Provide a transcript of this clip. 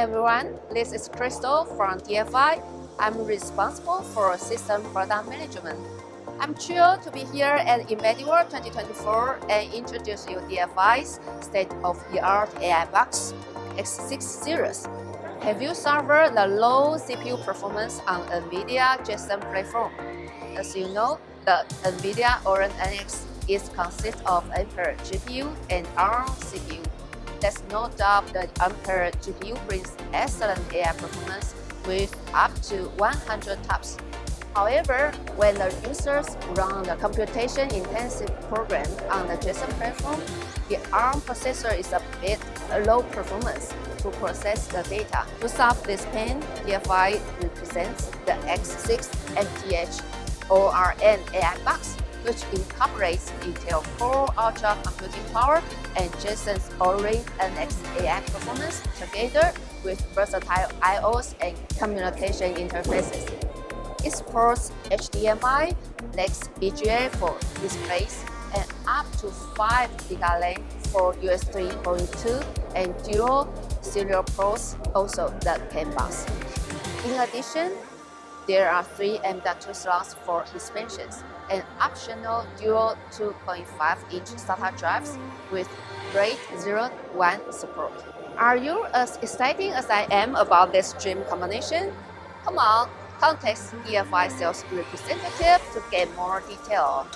everyone, this is Crystal from DFI. I'm responsible for system product management. I'm thrilled to be here at Nvidia World 2024 and introduce you DFI's state-of-the-art AI box, X6 series. Have you suffered the low CPU performance on Nvidia Jetson platform? As you know, the Nvidia ORN AI is consist of Ampere GPU and ARM CPU. There's no doubt that Ampere GPU brings excellent AI performance with up to 100 TOPS. However, when the users run the computation-intensive program on the Jetson platform, the ARM processor is a bit low performance to process the data. To solve this pain, DFI represents the X6-MTH-ORN AI box, which incorporates Intel Core Ultra computing power and Jetson's ORN NX AI performance together with versatile I/Os and communication interfaces. It supports HDMI, Lex VGA for displays, and up to 5 GB lane for USB 3.2 and dual serial ports, also the CAN bus. In addition, there are 3 M.2 slots for expansions and optional dual 2.5-inch SATA drives with RAID 0-1 support. Are you as excited as I am about this dream combination? Come on, contact DFI sales representative to get more detail.